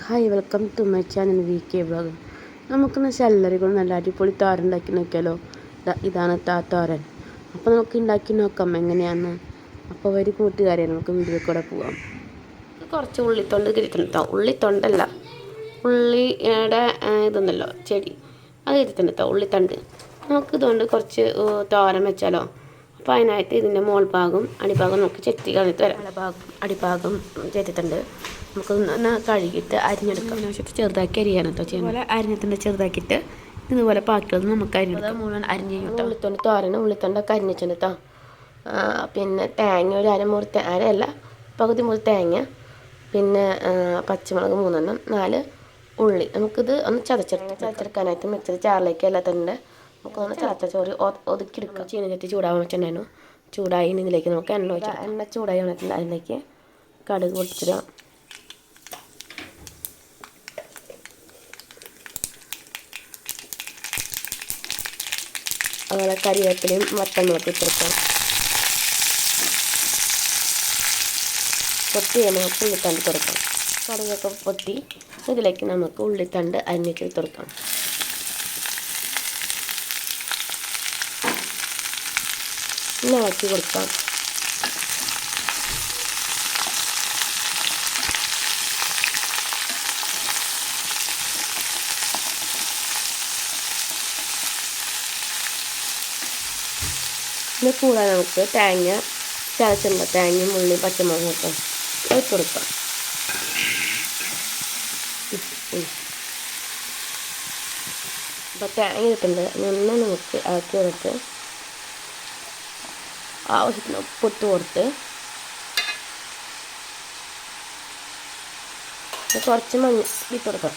Hi welcome to my channel VK vlog. നമുക്കിന്ന് celery കൊണ്ട് നല്ല അടിപൊളി തോരൻ ഉണ്ടാക്കി നോക്കിയാലോ. ഇതാണ് തോരൻ. അപ്പോൾ നമുക്ക് ഉണ്ടാക്കി നോക്കാം എങ്ങനെയാണെന്ന്. അപ്പോൾ ഒരു കൂട്ടുകാരെ നമുക്ക് വീഡിയോ കൂടെ പോവാം. കുറച്ച് ഉള്ളിത്തൊണ്ട് കിരിത്തുണ്ടോ, ഉള്ളിത്തൊണ്ടല്ല, ഉള്ളിയുടെ ഇതൊന്നല്ലോ ചെടി, അത് കിരിത്തുണ്ടോ ഉള്ളിത്തണ്ട്. നമുക്കിതുകൊണ്ട് കുറച്ച് തോരൻ വെച്ചാലോ. അപ്പോൾ അതിനായിട്ട് ഇതിൻ്റെ മോൾഭാഗം അടിഭാഗം നമുക്ക് ചെത്തി കളഞ്ഞിട്ട് വരാം. അടിഭാഗം ചെത്തിട്ടുണ്ട്. നമുക്ക് കഴുകിയിട്ട് അരിഞ്ഞെടുക്കാം. അതിനാവശ്യമായിട്ട് ചെറുതാക്കി അരിയാണ് കേട്ടോ ചെയ്യുന്നത്. അതുപോലെ അരിഞ്ഞിട്ടുണ്ട് ചെറുതാക്കിയിട്ട് ഇതുപോലെ ബാക്കിയുള്ളത് നമുക്ക് അരിഞ്ഞെടുക്കാം. മുഴുവൻ അരിഞ്ഞ് കഴിഞ്ഞിട്ട് ഉള്ളിത്തൊണ്ട് തോരന് ഉള്ളിത്തൊണ്ടൊക്കെ അരിഞ്ഞിട്ടുണ്ട് കേട്ടോ. പിന്നെ തേങ്ങ ഒരു അരയല്ല പകുതി മുറി തേങ്ങ, പിന്നെ പച്ചമുളക് 3 4 ഉള്ളി. നമുക്കിത് ഒന്ന് ചതച്ചെടുക്കാനായിട്ട് മിക്സർ ജാറിലേക്ക് എല്ലാത്തന്നെ നമുക്കൊന്ന് ചതച്ചോറ് ഒതുക്കിയെടുക്കാം. ചീനച്ചട്ടി ചൂടാവാൻ വെച്ചിട്ടുണ്ടായിരുന്നു. ചൂടായി ഇതിലേക്ക് നമുക്ക് എണ്ണ വെച്ചാൽ എണ്ണ ചൂടായി വന്നിട്ടുണ്ട്. അതിലേക്ക് കടുക് പൊട്ടിച്ചിടാം. അതുപോലെ കരിവേപ്പിലയും വറ്റൽമുളകും ഇട്ടെടുക്കാം. പൊട്ടി നമുക്ക് ഉള്ളിത്തണ്ട് കൊടുക്കാം. കടുകൊക്കെ പൊട്ടി ഇതിലേക്ക് നമുക്ക് ഉള്ളിത്തണ്ട് അരിഞ്ഞിട്ട് കൊടുക്കാം. ഇളക്കി കൊടുക്കാം. ഇത് കൂടാതെ നമുക്ക് തേങ്ങ ചതച്ചിട്ടുണ്ട്. തേങ്ങയും ഉള്ളിയും പച്ചമുളകും ഒക്കെ ഇട്ട് കൊടുക്കാം. അപ്പോൾ തേങ്ങ ഇട്ടിട്ടുണ്ട്. ഒന്ന് നമുക്ക് ഇളക്കി കൊടുത്ത് ആവശ്യത്തിന് ഉപ്പിട്ട് കൊടുത്ത് കുറച്ച് മഞ്ഞൾ ഇട്ട് കൊടുക്കാം.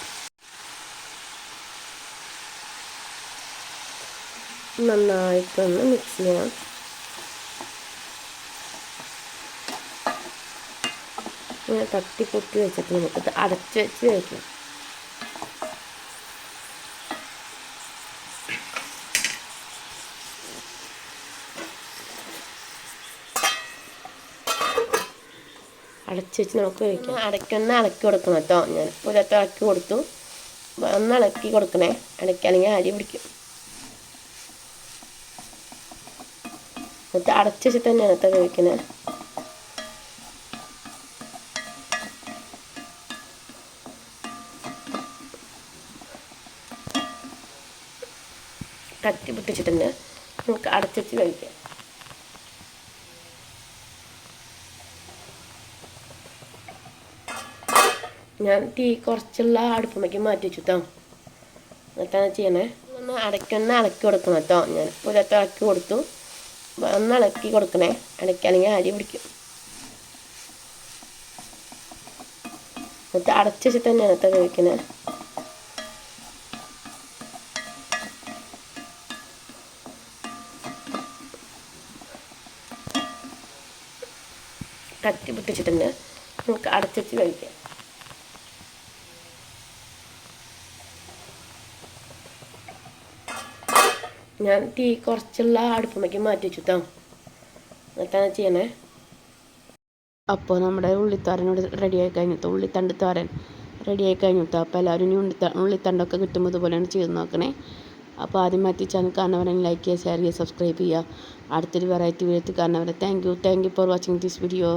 നന്നായിട്ടൊന്ന് മിക്സ് ചെയ്യണം. ഇങ്ങനെ തട്ടി പൊട്ടി വെച്ചിട്ട് നമുക്കത് അടച്ച് വെച്ച് കഴിക്കാം. അടച്ച് വെച്ച് നമുക്ക് കഴിക്കാം. ഇളക്കി കൊടുക്കണം കേട്ടോ. ഞാൻ പുരത്ത് ഇളക്കി കൊടുത്തു. ഒന്ന് ഇളക്കി കൊടുക്കണേ, അല്ലെങ്കിൽ അരി പിടിക്കും. എന്നിട്ട് അടച്ച് വെച്ചിട്ട് തന്നെയാണ് കേട്ടോ കഴിക്കണേ. കത്തി പൊട്ടിച്ചിട്ടുണ്ട്. നമുക്ക് അടച്ചിട്ട് കഴിക്കാം. ഞാൻ തീ കുറച്ചുള്ള അടുപ്പുമ്മയ്ക്ക് മാറ്റി വെച്ചു കേട്ടോ. എന്നിട്ടാണ് ചെയ്യണേ. ഒന്ന് ഇളക്കി കൊടുക്കണം കേട്ടോ. ഞാൻ പുരത്ത് ഇളക്കി കൊടുത്തു. ഒന്ന് ഇളക്കി കൊടുക്കണേ, അല്ലെങ്കിൽ അരി പിടിക്കും. എന്നിട്ട് അടച്ച് വെച്ചിട്ട് തന്നെയാണ് കേട്ടോ കഴിക്കണേ. കത്തി പൊട്ടിച്ചിട്ടുണ്ട്. നമുക്ക് അടച്ചിട്ട് കഴിക്കാം. ഞാൻ തീ കുറച്ചുള്ള അടുപ്പുമ്മയ്ക്ക് മാറ്റി വെച്ചു കേട്ടോ. എന്നിട്ടാണ് ചെയ്യണേ. അപ്പോൾ നമ്മുടെ ഉള്ളിത്തോരനോട് റെഡിയായി കഴിഞ്ഞിട്ടോ. ഉള്ളിത്തണ്ട് തോരൻ റെഡിയായി കഴിഞ്ഞിട്ടോ. അപ്പോൾ എല്ലാവരും ഇനി ഉള്ളിത്തണ്ടൊക്കെ കിട്ടുമ്പോൾ ഇതുപോലെയാണ് ചെയ്ത് നോക്കണേ. അപ്പോൾ ആദ്യം മാറ്റി ചാനൽ കാണുന്നവരെ ലൈക്ക് ചെയ്യുക, ഷെയർ ചെയ്യുക, സബ്സ്ക്രൈബ് ചെയ്യുക. അടുത്തൊരു വെറൈറ്റി വീഡിയോ കാണുന്നവരെ thank you for watching this video.